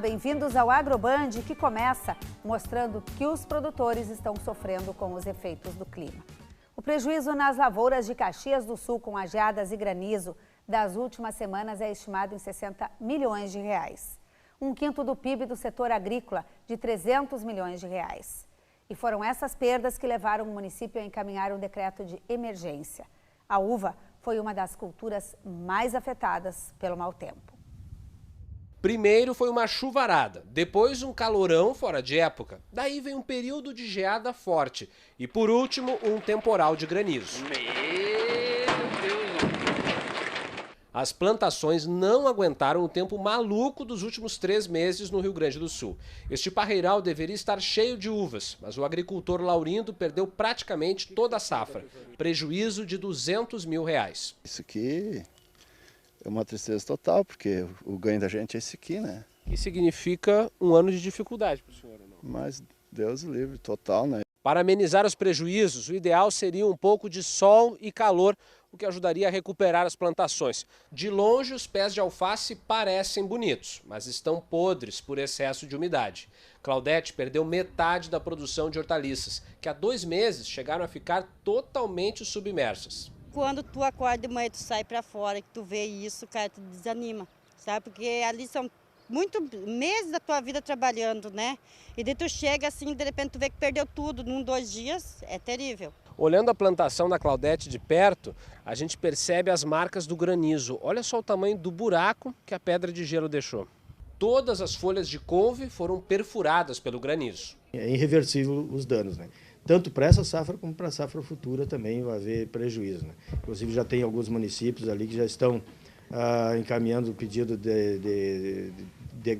bem-vindos ao AgroBand, que começa mostrando que os produtores estão sofrendo com os efeitos do clima. O prejuízo nas lavouras de Caxias do Sul com as geadas e granizo das últimas semanas é estimado em 60 milhões de reais. Um quinto do PIB do setor agrícola, de 300 milhões de reais. E foram essas perdas que levaram o município a encaminhar um decreto de emergência. A uva foi uma das culturas mais afetadas pelo mau tempo. Primeiro foi uma chuvarada, depois um calorão fora de época. Daí vem um período de geada forte e, por último, um temporal de granizo. As plantações não aguentaram o tempo maluco dos últimos 3 meses no Rio Grande do Sul. Este parreiral deveria estar cheio de uvas, mas o agricultor Laurindo perdeu praticamente toda a safra. Prejuízo de 200 mil reais. Isso aqui é uma tristeza total, porque o ganho da gente é esse aqui, né? E significa um ano de dificuldade para o senhor, não? Mas Deus livre, total, né? Para amenizar os prejuízos, o ideal seria um pouco de sol e calor, o que ajudaria a recuperar as plantações. De longe, os pés de alface parecem bonitos, mas estão podres por excesso de umidade. Claudete perdeu metade da produção de hortaliças, que há 2 meses chegaram a ficar totalmente submersas. Quando tu acorda de manhã, tu sai para fora, que tu vê isso, cara, tu desanima, sabe? Porque ali são muitos meses da tua vida trabalhando, né? E daí tu chega assim, de repente tu vê que perdeu tudo num 2 dias, é terrível. Olhando a plantação da Claudete de perto, a gente percebe as marcas do granizo. Olha só o tamanho do buraco que a pedra de gelo deixou. Todas as folhas de couve foram perfuradas pelo granizo. É irreversível os danos, né? Tanto para essa safra como para a safra futura também vai haver prejuízo, né? Inclusive já tem alguns municípios ali que já estão encaminhando o pedido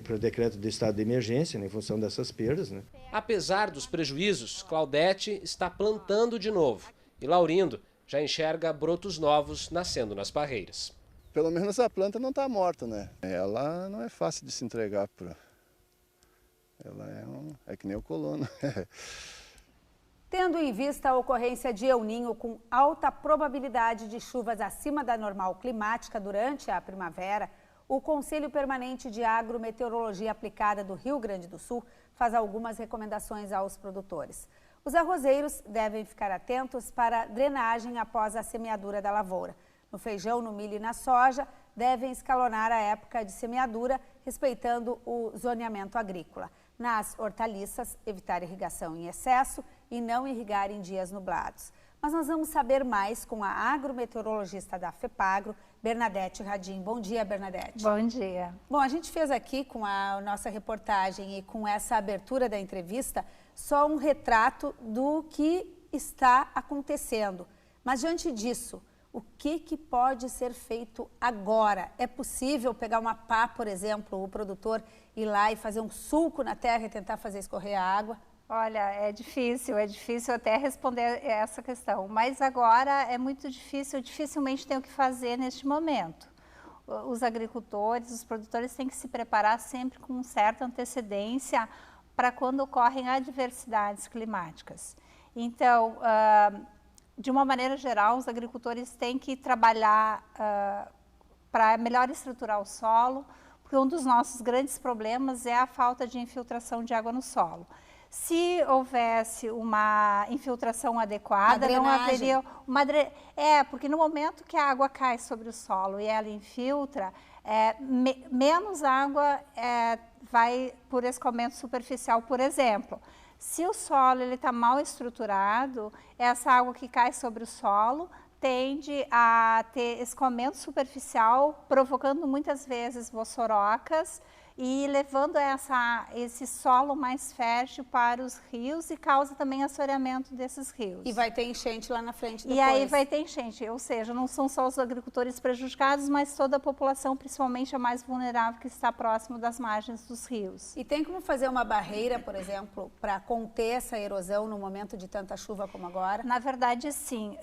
para decreto de estado de emergência, né, em função dessas perdas, né? Apesar dos prejuízos, Claudete está plantando de novo e Laurindo já enxerga brotos novos nascendo nas parreiras. Pelo menos essa planta não está morta, né? Ela não é fácil de se entregar para... Ela é que nem o colono. Tendo em vista a ocorrência de El Ninho com alta probabilidade de chuvas acima da normal climática durante a primavera, o Conselho Permanente de Agrometeorologia Aplicada do Rio Grande do Sul faz algumas recomendações aos produtores. Os arrozeiros devem ficar atentos para drenagem após a semeadura da lavoura. No feijão, no milho e na soja, devem escalonar a época de semeadura, respeitando o zoneamento agrícola. Nas hortaliças, evitar irrigação em excesso e não irrigar em dias nublados. Mas nós vamos saber mais com a agrometeorologista da FEPAGRO, Bernadette Radim. Bom dia, Bernadette. Bom dia. Bom, a gente fez aqui com a nossa reportagem e com essa abertura da entrevista só um retrato do que está acontecendo. Mas diante disso, o que pode ser feito agora? É possível pegar uma pá, por exemplo, o produtor ir lá e fazer um sulco na terra e tentar fazer escorrer a água? Olha, é difícil até responder essa questão, mas agora é muito difícil, dificilmente tem o que fazer neste momento. Os agricultores, os produtores têm que se preparar sempre com certa antecedência para quando ocorrem adversidades climáticas. Então, de uma maneira geral, os agricultores têm que trabalhar para melhor estruturar o solo, porque um dos nossos grandes problemas é a falta de infiltração de água no solo. Se houvesse uma infiltração adequada, não haveria uma... porque no momento que a água cai sobre o solo e ela infiltra, menos água vai por escoamento superficial, por exemplo. Se o solo está mal estruturado, essa água que cai sobre o solo tende a ter escoamento superficial, provocando muitas vezes vossorocas e levando esse solo mais fértil para os rios e causa também assoreamento desses rios. E vai ter enchente lá na frente depois. E aí vai ter enchente, ou seja, não são só os agricultores prejudicados, mas toda a população, principalmente a mais vulnerável que está próximo das margens dos rios. E tem como fazer uma barreira, por exemplo, para conter essa erosão no momento de tanta chuva como agora? Na verdade, sim.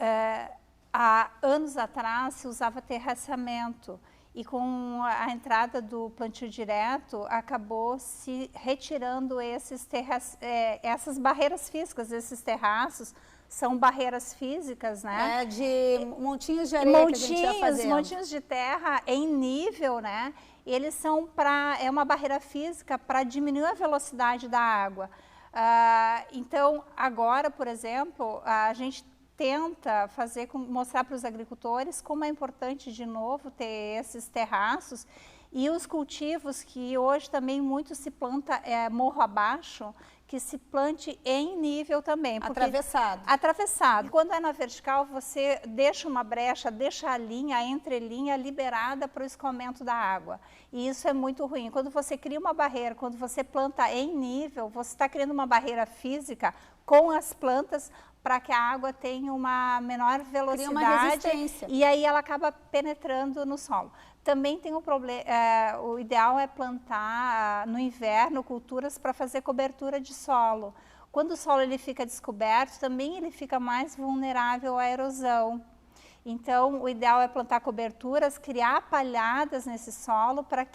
Há anos atrás se usava terraceamento. E com a entrada do plantio direto, acabou se retirando essas barreiras físicas, esses terraços, são barreiras físicas, né? De montinhos de areia que a gente ia fazendo. Montinhos de terra em nível, né? eles são é uma barreira física para diminuir a velocidade da água. Então, agora, por exemplo, a gente tenta mostrar para os agricultores como é importante, de novo, ter esses terraços e os cultivos que hoje também muito se planta morro abaixo, que se plante em nível também. Atravessado. Atravessado. Quando é na vertical, você deixa uma brecha, deixa a entrelinha liberada para o escoamento da água. E isso é muito ruim. Quando você cria uma barreira, quando você planta em nível, você está criando uma barreira física com as plantas para que a água tenha uma menor velocidade. Cria uma resistência. E aí ela acaba penetrando no solo. Também tem um problema, o ideal é plantar no inverno culturas para fazer cobertura de solo. Quando o solo ele fica descoberto, também ele fica mais vulnerável à erosão. Então, o ideal é plantar coberturas, criar palhadas nesse solo para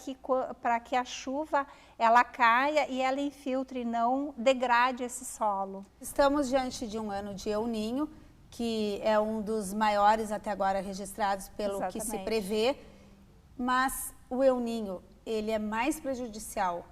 que a chuva ela caia e ela infiltre e não degrade esse solo. Estamos diante de um ano de El Niño, que é um dos maiores até agora registrados pelo Exatamente. que se prevê. Mas o El Niño, ele é mais prejudicial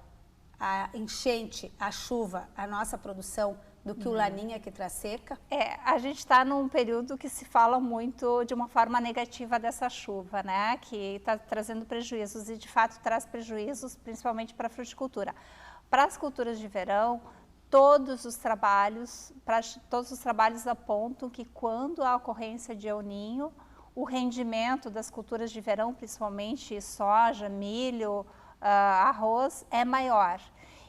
à enchente, à chuva, à nossa produção, do que o Laninha, que traz seca? A gente está num período que se fala muito de uma forma negativa dessa chuva, né? Que está trazendo prejuízos e de fato traz prejuízos, principalmente para a fruticultura. Para as culturas de verão, todos os trabalhos apontam que quando há ocorrência de El Niño, o rendimento das culturas de verão, principalmente soja, milho, arroz, é maior.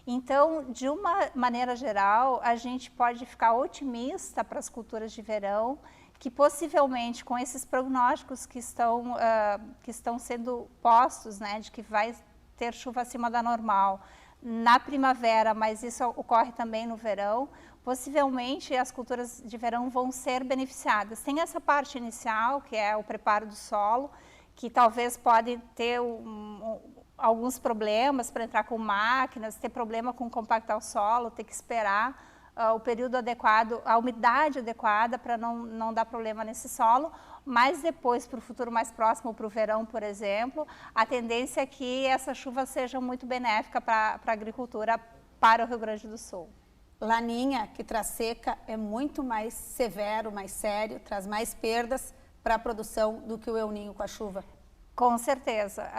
Então, de uma maneira geral, a gente pode ficar otimista para as culturas de verão, que possivelmente com esses prognósticos que estão sendo postos, né, de que vai ter chuva acima da normal na primavera, mas isso ocorre também no verão, possivelmente as culturas de verão vão ser beneficiadas. Tem essa parte inicial, que é o preparo do solo, que talvez pode ter alguns problemas para entrar com máquinas, ter problema com compactar o solo, ter que esperar o período adequado, a umidade adequada para não dar problema nesse solo, mas depois, para o futuro mais próximo, para o verão, por exemplo, a tendência é que essa chuva seja muito benéfica para a agricultura para o Rio Grande do Sul. Laninha, que traz seca, é muito mais severo, mais sério, traz mais perdas para a produção do que o El Niño com a chuva? Com certeza.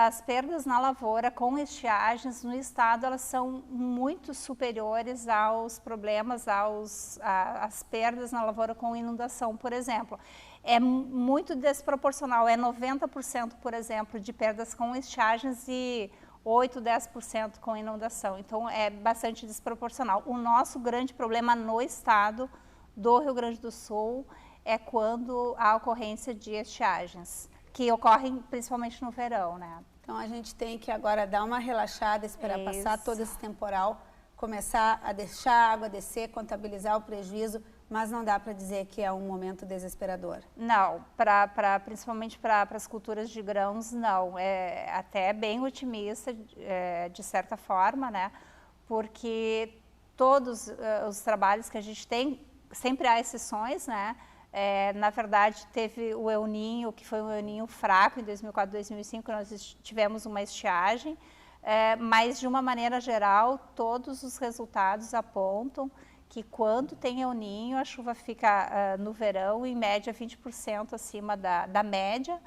As perdas na lavoura com estiagens no estado, elas são muito superiores aos problemas, às perdas na lavoura com inundação, por exemplo. É muito desproporcional, é 90%, por exemplo, de perdas com estiagens e 8, 10% com inundação. Então, é bastante desproporcional. O nosso grande problema no estado do Rio Grande do Sul é quando há ocorrência de estiagens, que ocorrem principalmente no verão, né? Então, a gente tem que agora dar uma relaxada, esperar passar todo esse temporal, começar a deixar a água descer, contabilizar o prejuízo, mas não dá para dizer que é um momento desesperador. Não, principalmente para as culturas de grãos, não. É até bem otimista, de certa forma, né? Porque todos os trabalhos que a gente tem, sempre há exceções, né? Na verdade, teve o El Niño, que foi um El Niño fraco em 2004, 2005, nós tivemos uma estiagem, mas de uma maneira geral, todos os resultados apontam que quando tem El Niño, a chuva fica no verão em média 20% acima da média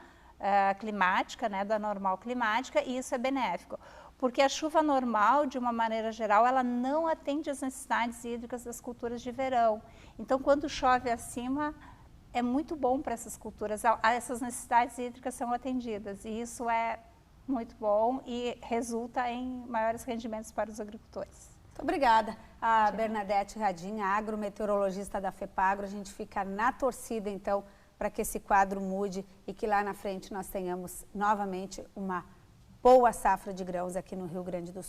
climática, né, da normal climática, e isso é benéfico. Porque a chuva normal, de uma maneira geral, ela não atende às necessidades hídricas das culturas de verão. Então, quando chove acima, é muito bom para essas culturas, essas necessidades hídricas são atendidas, e isso é muito bom e resulta em maiores rendimentos para os agricultores. Muito obrigada. A Bernadette Radin, agrometeorologista da FEPAGRO, a gente fica na torcida, então, para que esse quadro mude e que lá na frente nós tenhamos novamente uma boa safra de grãos aqui no Rio Grande do Sul.